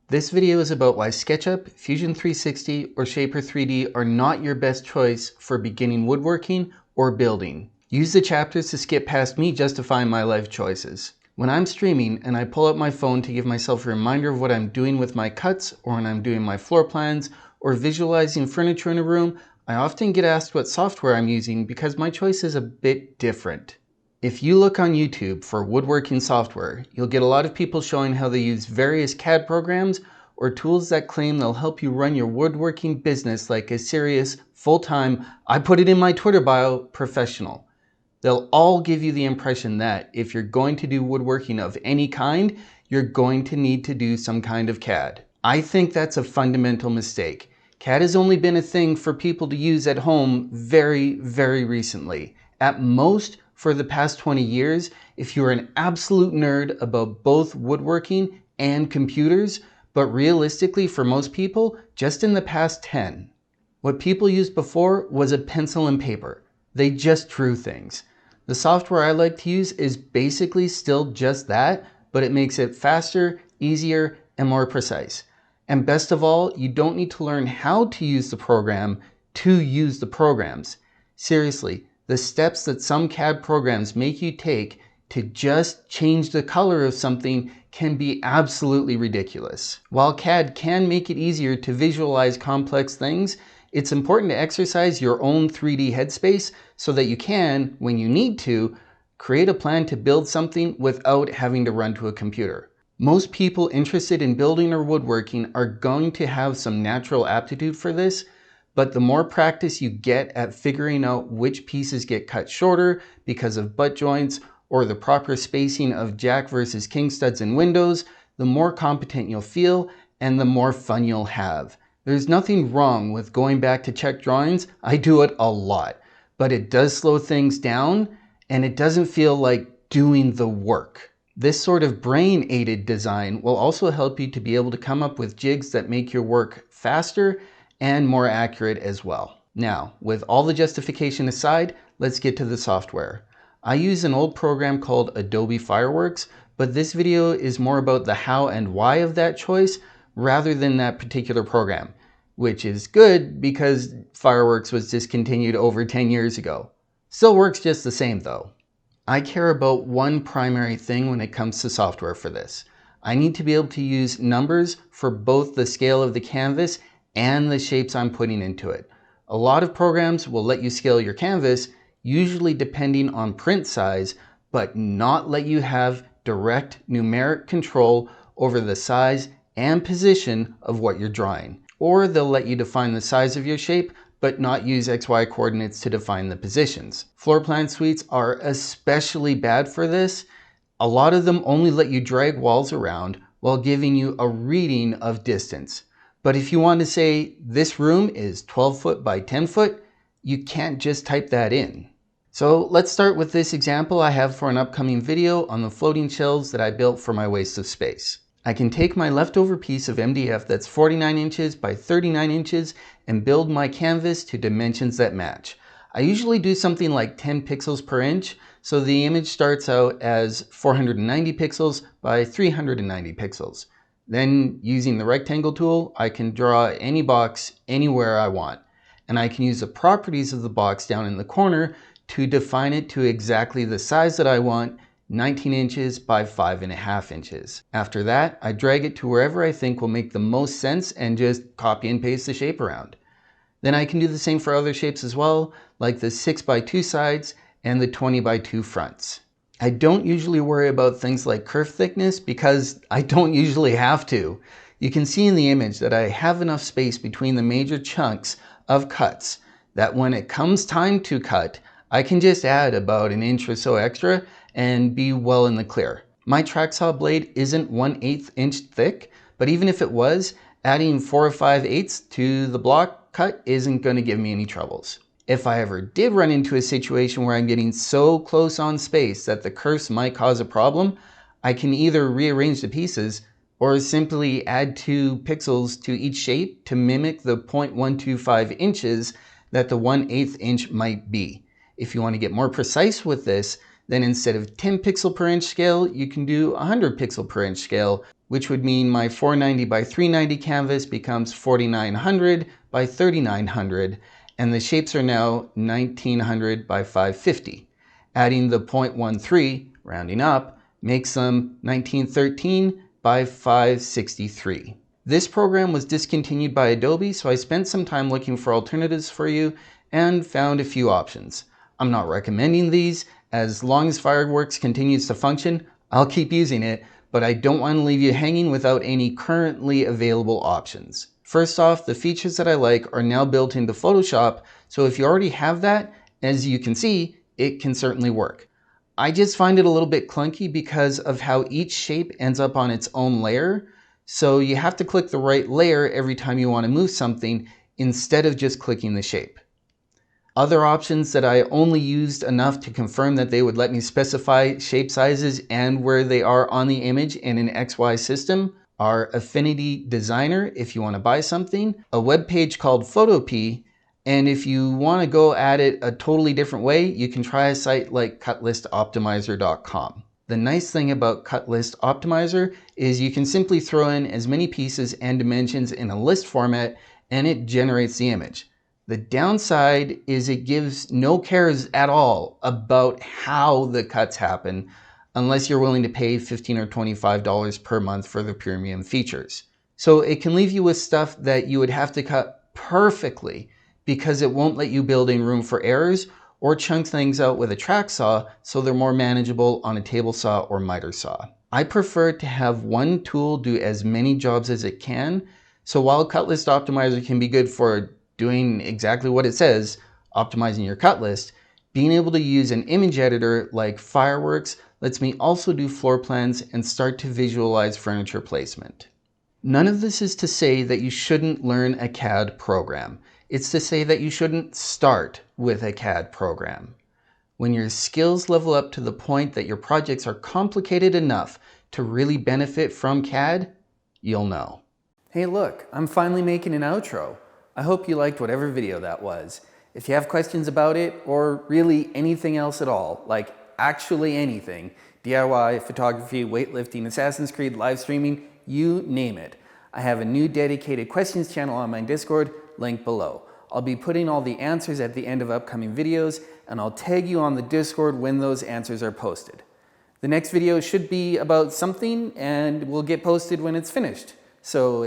This video is about why SketchUp, Fusion 360, or Shaper 3D are not your best choice for beginning woodworking or building. Use the chapters to skip past me justifying my life choices. When I'm streaming and I pull up my phone to give myself a reminder of what I'm doing with my cuts, or when I'm doing my floor plans, or visualizing furniture in a room, I often get asked what software I'm using because my choice is a bit different. If you look on YouTube for woodworking software, you'll get a lot of people showing how they use various CAD programs or tools that claim they'll help you run your woodworking business like a serious, full-time, I put it in my Twitter bio, professional. They'll all give you the impression that if you're going to do woodworking of any kind, you're going to need to do some kind of CAD. I think that's a fundamental mistake. CAD has only been a thing for people to use at home very, very recently. At most, for the past 20 years, if you're an absolute nerd about both woodworking and computers, but realistically for most people, just in the past 10. What people used before was a pencil and paper. They just drew things. The software I like to use is basically still just that, but it makes it faster, easier, and more precise. And best of all, you don't need to learn how to use the program to use the programs. Seriously, the steps that some CAD programs make you take to just change the color of something can be absolutely ridiculous. While CAD can make it easier to visualize complex things, it's important to exercise your own 3D headspace so that you can, when you need to, create a plan to build something without having to run to a computer. Most people interested in building or woodworking are going to have some natural aptitude for this, but the more practice you get at figuring out which pieces get cut shorter because of butt joints or the proper spacing of jack versus king studs in windows, the more competent you'll feel and the more fun you'll have. There's nothing wrong with going back to check drawings. I do it a lot, but it does slow things down and it doesn't feel like doing the work. This sort of brain-aided design will also help you to be able to come up with jigs that make your work faster and more accurate as well. Now, with all the justification aside, let's get to the software. I use an old program called Adobe Fireworks, but this video is more about the how and why of that choice rather than that particular program, which is good because Fireworks was discontinued over 10 years ago. Still works just the same though. I care about one primary thing when it comes to software for this. I need to be able to use numbers for both the scale of the canvas and the shapes I'm putting into it. A lot of programs will let you scale your canvas, usually depending on print size, but not let you have direct numeric control over the size and position of what you're drawing. Or they'll let you define the size of your shape, but not use XY coordinates to define the positions. Floor plan suites are especially bad for this. A lot of them only let you drag walls around while giving you a reading of distance. But if you want to say this room is 12 foot by 10 foot, you can't just type that in. So let's start with this example I have for an upcoming video on the floating shelves that I built for my waste of space. I can take my leftover piece of MDF that's 49 inches by 39 inches and build my canvas to dimensions that match. I usually do something like 10 pixels per inch, so the image starts out as 490 pixels by 390 pixels. Then, using the rectangle tool, I can draw any box anywhere I want. And I can use the properties of the box down in the corner to define it to exactly the size that I want, 19 inches by 5.5 inches. After that, I drag it to wherever I think will make the most sense and just copy and paste the shape around. Then I can do the same for other shapes as well, like the 6 by 2 sides and the 20 by 2 fronts. I don't usually worry about things like kerf thickness because I don't usually have to. You can see in the image that I have enough space between the major chunks of cuts that when it comes time to cut, I can just add about an inch or so extra and be well in the clear. My track saw blade isn't 1/8 inch thick, but even if it was, adding 4 or 5/8 to the block cut isn't going to give me any troubles. If I ever did run into a situation where I'm getting so close on space that the kerfs might cause a problem, I can either rearrange the pieces or simply add 2 pixels to each shape to mimic the 0.125 inches that the 1/8 inch might be. If you want to get more precise with this, then instead of 10 pixel per inch scale, you can do 100 pixel per inch scale, which would mean my 490 by 390 canvas becomes 4900 by 3900, and the shapes are now 1900 by 550. Adding the 0.13, rounding up, makes them 1913 by 563. This program was discontinued by Adobe, so I spent some time looking for alternatives for you and found a few options. I'm not recommending these. As long as Fireworks continues to function, I'll keep using it, but I don't want to leave you hanging without any currently available options. First off, the features that I like are now built into Photoshop, so if you already have that, as you can see, it can certainly work. I just find it a little bit clunky because of how each shape ends up on its own layer, so you have to click the right layer every time you want to move something instead of just clicking the shape. Other options that I only used enough to confirm that they would let me specify shape sizes and where they are on the image in an XY system are Affinity Designer if you want to buy something, a web page called Photopea, and if you want to go at it a totally different way, you can try a site like cutlistoptimizer.com. The nice thing about Cutlist Optimizer is you can simply throw in as many pieces and dimensions in a list format and it generates the image. The downside is it gives no cares at all about how the cuts happen unless you're willing to pay $15 or $25 per month for the premium features. So it can leave you with stuff that you would have to cut perfectly because it won't let you build in room for errors or chunk things out with a track saw so they're more manageable on a table saw or miter saw. I prefer to have one tool do as many jobs as it can, so while Cutlist Optimizer can be good for doing exactly what it says, optimizing your cut list, being able to use an image editor like Fireworks lets me also do floor plans and start to visualize furniture placement. None of this is to say that you shouldn't learn a CAD program. It's to say that you shouldn't start with a CAD program. When your skills level up to the point that your projects are complicated enough to really benefit from CAD, you'll know. Hey look, I'm finally making an outro. I hope you liked whatever video that was. If you have questions about it, or really anything else at all, like actually anything, DIY, photography, weightlifting, Assassin's Creed, live streaming, you name it. I have a new dedicated questions channel on my Discord, link below. I'll be putting all the answers at the end of upcoming videos, and I'll tag you on the Discord when those answers are posted. The next video should be about something, and will get posted when it's finished. So